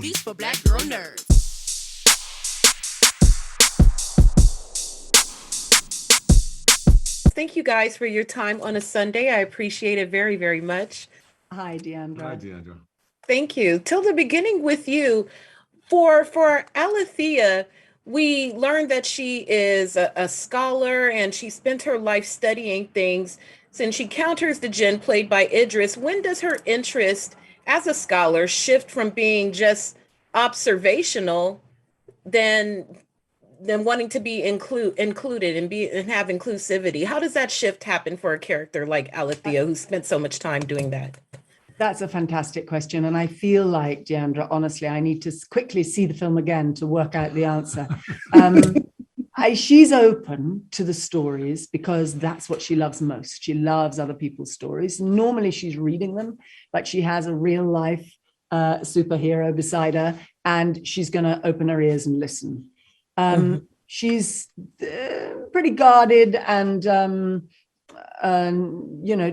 booties for black girl nerds. Thank you guys for your time on a Sunday. I appreciate it very, very much. Hi, Jeandra. Hi, Jeandra. Thank you. Tilda, beginning with you, for Alithea, we learned that she is a scholar and she spent her life studying things. Since she encounters the Djinn played by Idris, when does her interest as a scholar shift from being just observational than wanting to be included and have inclusivity? How does that shift happen for a character like Alithea, who spent so much time doing that? That's a fantastic question. And I feel like, Jeandra, honestly, I need to quickly see the film again to work out the answer. She's open to the stories because that's what she loves most. She loves other people's stories. Normally she's reading them, but she has a real life superhero beside her, and she's going to open her ears and listen. She's pretty guarded and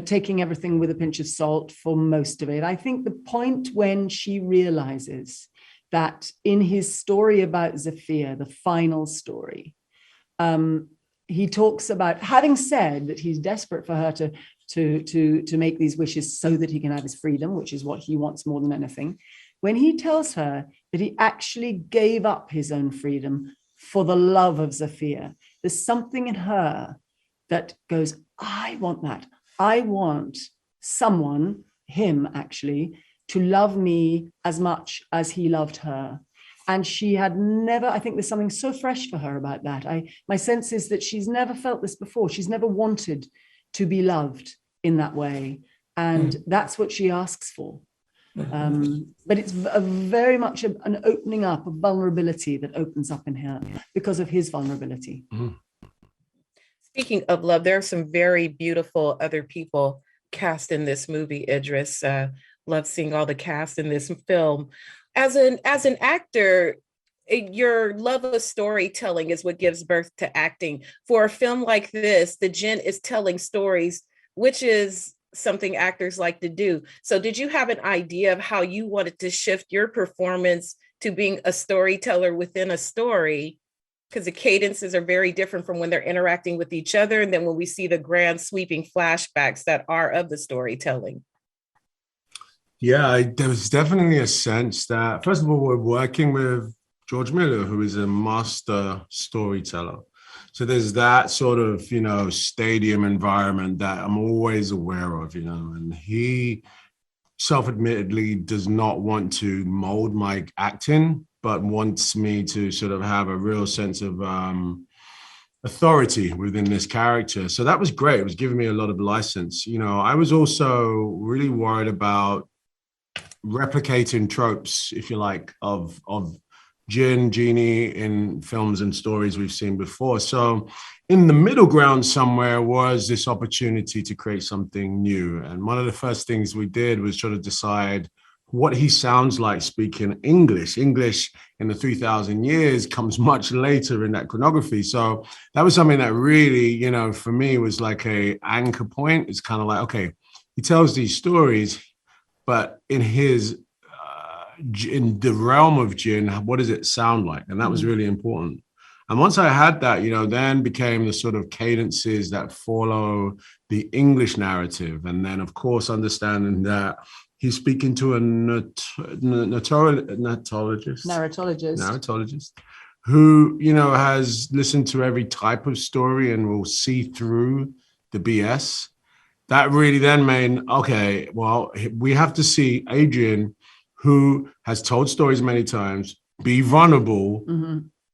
taking everything with a pinch of salt for most of it. I think the point when she realizes that in his story about Zafir, the final story, he talks about having said that he's desperate for her to make these wishes so that he can have his freedom, which is what he wants more than anything. When he tells her that he actually gave up his own freedom for the love of Zafir, there's something in her that goes, I want that. I want someone, him actually, to love me as much as he loved her. And she had never, I think there's something so fresh for her about that. My sense is that she's never felt this before. She's never wanted to be loved in that way. And that's what she asks for. But it's very much an opening up, a vulnerability that opens up in her because of his vulnerability. Speaking of love, there are some very beautiful other people cast in this movie, Idris. Love seeing all the cast in this film. As an actor, your love of storytelling is what gives birth to acting. For a film like this, the Djinn is telling stories, which is something actors like to do. So did you have an idea of how you wanted to shift your performance to being a storyteller within a story? Because the cadences are very different from when they're interacting with each other, and then when we see the grand sweeping flashbacks that are of the storytelling. Yeah, there was definitely a sense that, first of all, we're working with George Miller, who is a master storyteller. So there's that sort of, stadium environment that I'm always aware of, and he self-admittedly does not want to mold my acting, but wants me to sort of have a real sense of authority within this character. So that was great. It was giving me a lot of license. I was also really worried about replicating tropes, if you like, of Djinn, genie in films and stories we've seen before. So in the middle ground somewhere was this opportunity to create something new. And one of the first things we did was try to decide what he sounds like speaking English. English in the 3,000 years comes much later in that chronography. So that was something that really, for me was like a anchor point. It's kind of like, okay, he tells these stories, but in the realm of Djinn, what does it sound like? And that was really important. And once I had that, then became the sort of cadences that follow the English narrative. And then, of course, understanding that he's speaking to a narratologist who, has listened to every type of story and will see through the BS. That really then made, okay, well, we have to see Adrian, who has told stories many times, be vulnerable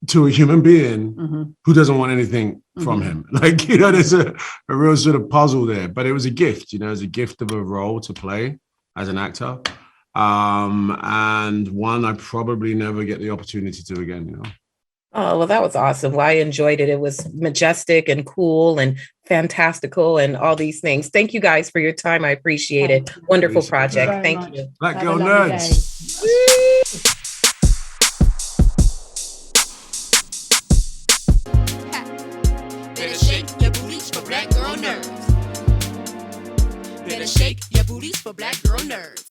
to a human being who doesn't want anything from him. Like, there's a real sort of puzzle there, but it was a gift, it was a gift of a role to play as an actor. And one I probably never get the opportunity to again, Oh, well, that was awesome. Well, I enjoyed it. It was majestic and cool and fantastical and all these things. Thank you guys for your time. I appreciate it. Wonderful project. Thank you. Black Girl Nerds. Better shake your booties for black girl nerds. Better shake your booties for black girl nerds.